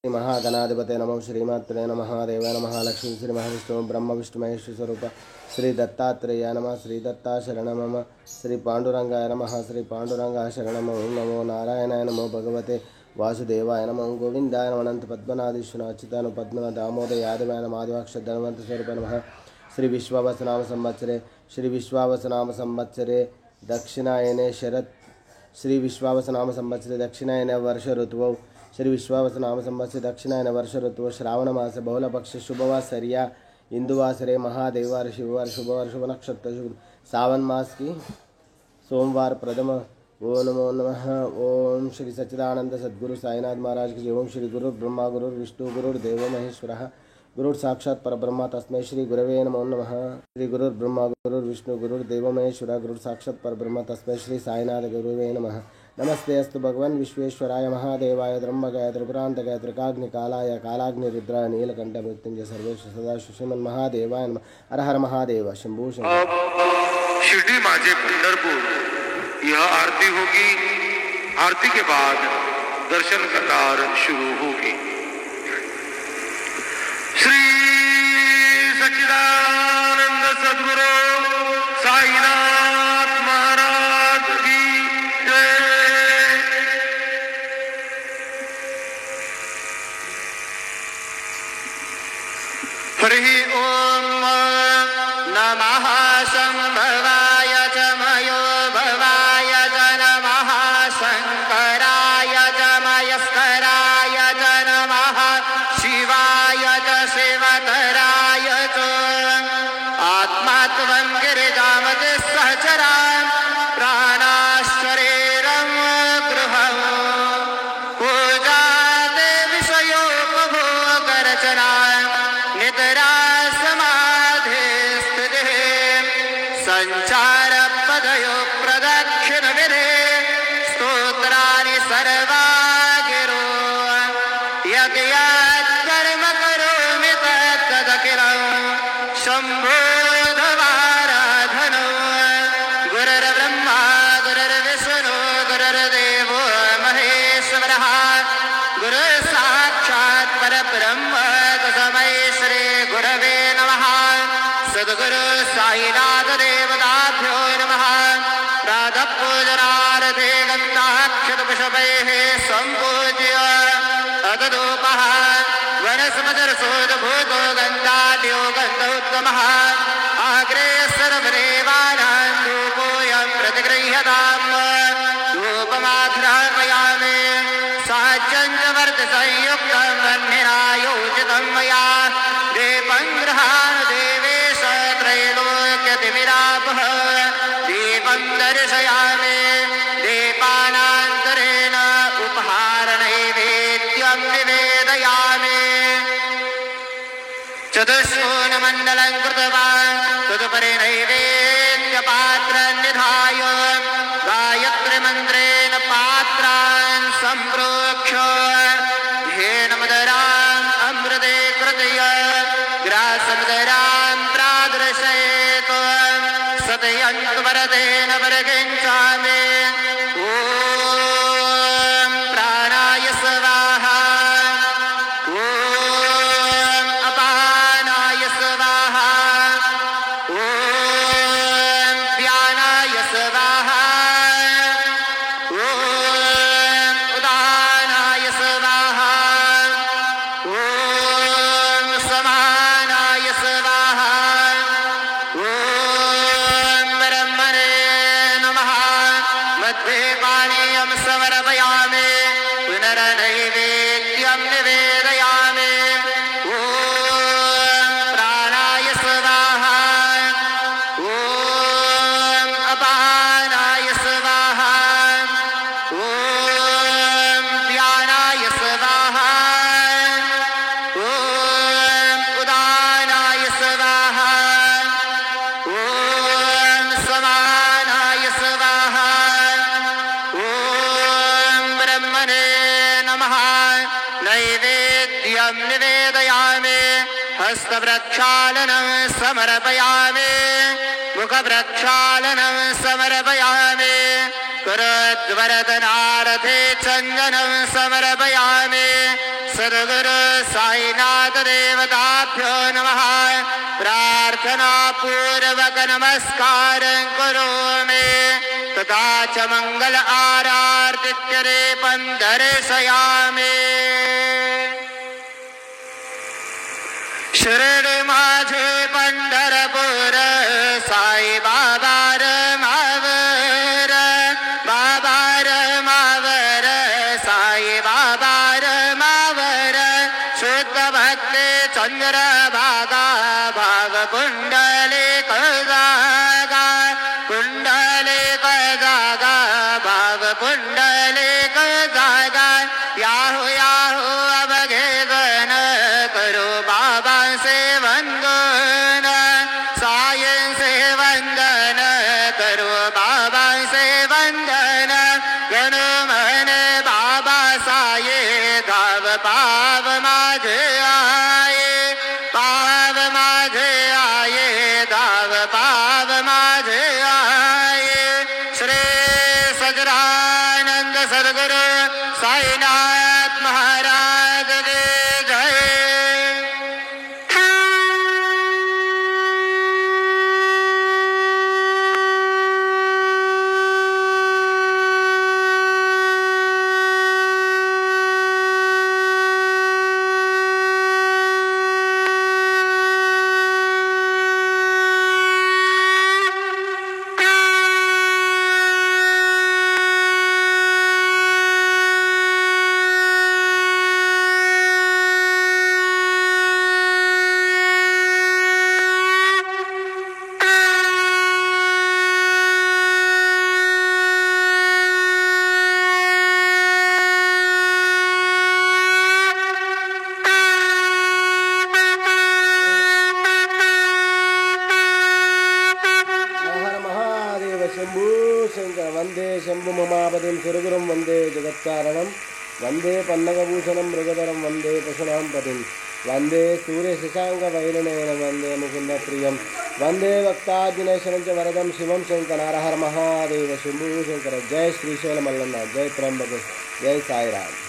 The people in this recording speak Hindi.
श्री महागणाधिपते नमः श्रीमात्रे नमः देवाय नमः लक्ष्मी श्री महाविष्णु ब्रह्म विष्णु महेश स्वरूप श्री दत्तात्रेय नमः श्री दत्ता शरण मम श्री पांडुरंगाय नमः श्री पांडुरंगाय शरण नमो नारायणाय नमो भगवते वासुदेवाय नमः गोविंदाय नमः अनंत पद्मनाभ विष्णु अच्युतान पद्मनाभ दामोदर यादवाय नमः आदिवाक्ष धनवंत स्वरूप नमः श्री विश्वावसनाम संवत्सरे श्री विश्वावसनाम संवत्सरे दक्षिणायने शरद श्री विश्वावसनाम संवत्सरे दक्षिणायने वर्ष ऋतुवौ श्री विश्वावसनाम संवत्सरे दक्षिणायन वर्ष ऋतु श्रावण मास बहुलपक्ष शुभवासरिया इंदुवासरे महादेवार शिववार शुभवार शुभ नक्षत्र शुभ सावन मास की सोमवार प्रथम ओम नमो नमः। ओम श्री सच्चिदानंद सद्गुरु साईनाथ महाराज की जय। ओम श्री गुरु ब्रह्मा गुरु विष्णु गुरु देवो महेश्वरः गुरु साक्षात् परब्रह्म तस्मै श्री गुरवे नमो नमः। श्री गुरु ब्रह्मा गुरु विष्णु गुरु देवो महेश्वरः गुरु साक्षात् परब्रह्म तस्मै श्री साईनाथ गुरवे नमः। नमस्ते अस्तु भगवन् विश्वेश्वराय महादेवाय त्र्यंबकाय त्रिपुरान्तकाय त्रिकाग्निकालाय कालाग्निरुद्राय नीलकंठ मृत्युंजय सर्वेश सदा श्रीमन् महादेवाय नमः। हर हर महादेव शंभू शंकर। शिरडी माझे पंढरपुर यह आरती होगी। आरती के बाद दर्शन कतार शुरू होगी। श्री सच्चिदानंद सद्गुरु साईनाथ महाराज की जय। हरि ओम नमः शंभवाय च मयो भवाय च नमः शंकराय च मयस्कराय च नमः शिवाय च शिवतराय च आत्मात्मं गिरिजामति सहचरां प्राणाश्चरेरं गृहम् पूजाते विषयोपभोगरचनां नितरा समाधिस्थितिः सञ्चारपदयो प्रदक्षिणविधे स्तोत्राणि सर्वा गिरो यज्ञात् कर्म करोमि तत्तदखिलं शम्भोऽधवाराधनो गुरुर्ब्रह्मा गुरुर्विष्णु गुरुर्देवो महेश्वरः गुरुः साक्षात् परब्रह्म तस्मै श्री गुरवे नमः। सद्गुरु साईनाथ देवताभ्यो नमः। प्रातः पूजनार्थे गन्धाक्षतपुष्पैः सम्पूज्य अतदूपः वनस्पतिरसोदभूतो गन्धाढ्यो गन्धोत्तमः अग्रे सर्वदेवानां धूपोऽयं प्रतिगृह्यताम् धूपमाघ्रापयामि साज्यं च वर्तसंयुक्तं वह्निना योजितं मया दीपं गृहाण देवेश त्रैलोक्यतिमिरापः दीपं दर्शयामि दीपानान्तरेण उपहारनैवेद्यं निवेदयामि। चतुष्कोणमण्डलं कृतवान् तदुपरि नैवेद्यपात्रं निधाय गायत्रीमन्त्रेण पात्रान् सम्प्रोक्ष्य हेन मदराम् अमृते कृतय ग्रासमदरां प्रादर्शयेत् सतयन्तु वरदेन वर्गिञ्चामि। ॐ प्राणाय स्वाहा ॐ अपानाय स्वाहा ॐ व्यानाय स्वाहा ॐ उदानाय स्वाहा ॐ समानाय स्वाहा ॐ ब्रह्मणे नमः। मध्ये पानीयं समर्पयामि पुनर्नैवेद्यं निवेदयामि। ॐ प्राणाय स्वाहा ॐ अपानाय स्वाहा ॐ व्यानाय स्वाहा ॐ उदानाय स्वाहा ॐ समानाय स्वाहा ॐ ब्रह्मणे नमः। नैवेद्यं निवेदयामि हस्तप्रक्षालनं समर्पयामि मुखप्रक्षालनं समर्पयामि करद्वरदनारथे चन्दनं समर्पयामि सद्गुरु साईनाथ देवताभ्यो नमः प्रार्थना पूर्वक नमस्कार करोमि तथा च मंगल आरार्तित्यरे दर्शयामि शिर्डी माझे पंढरपूर साई बाबा मावर बाबा मावर साई बाबा मावर शुद्ध भक्ती चंद्र भागा भाग कुंडलिक जागा कुंडलिक जागा भाग कुंडलिक जागा याहू याहू अवघे गण करो बाबा से वंदन साई से वंदन करो बाबा से वंदन गण मन बाबा साये गाव पाव माझे आये पाव माझे आये गाव पाव माझे आये श्री सगरानंद सद्गुरु साईनाथ महाराज की जय। वंदे शंभु ममापतिं सुरगुरुं वंदे जगत्कारणं वंदे पन्नगभूषणं मृगधरं वंदे पशूनां पतिं वंदे सूर्यशशाङ्कवैरिणेन वंदे मुकुन्दप्रियं वंदे भक्ताग्नेश्वरं च वरदं शिवं शंकर हर हर महादेव शंभु शंकर। जय श्रीशैल मल्लन्न जय त्र्यंबक जय साईराम।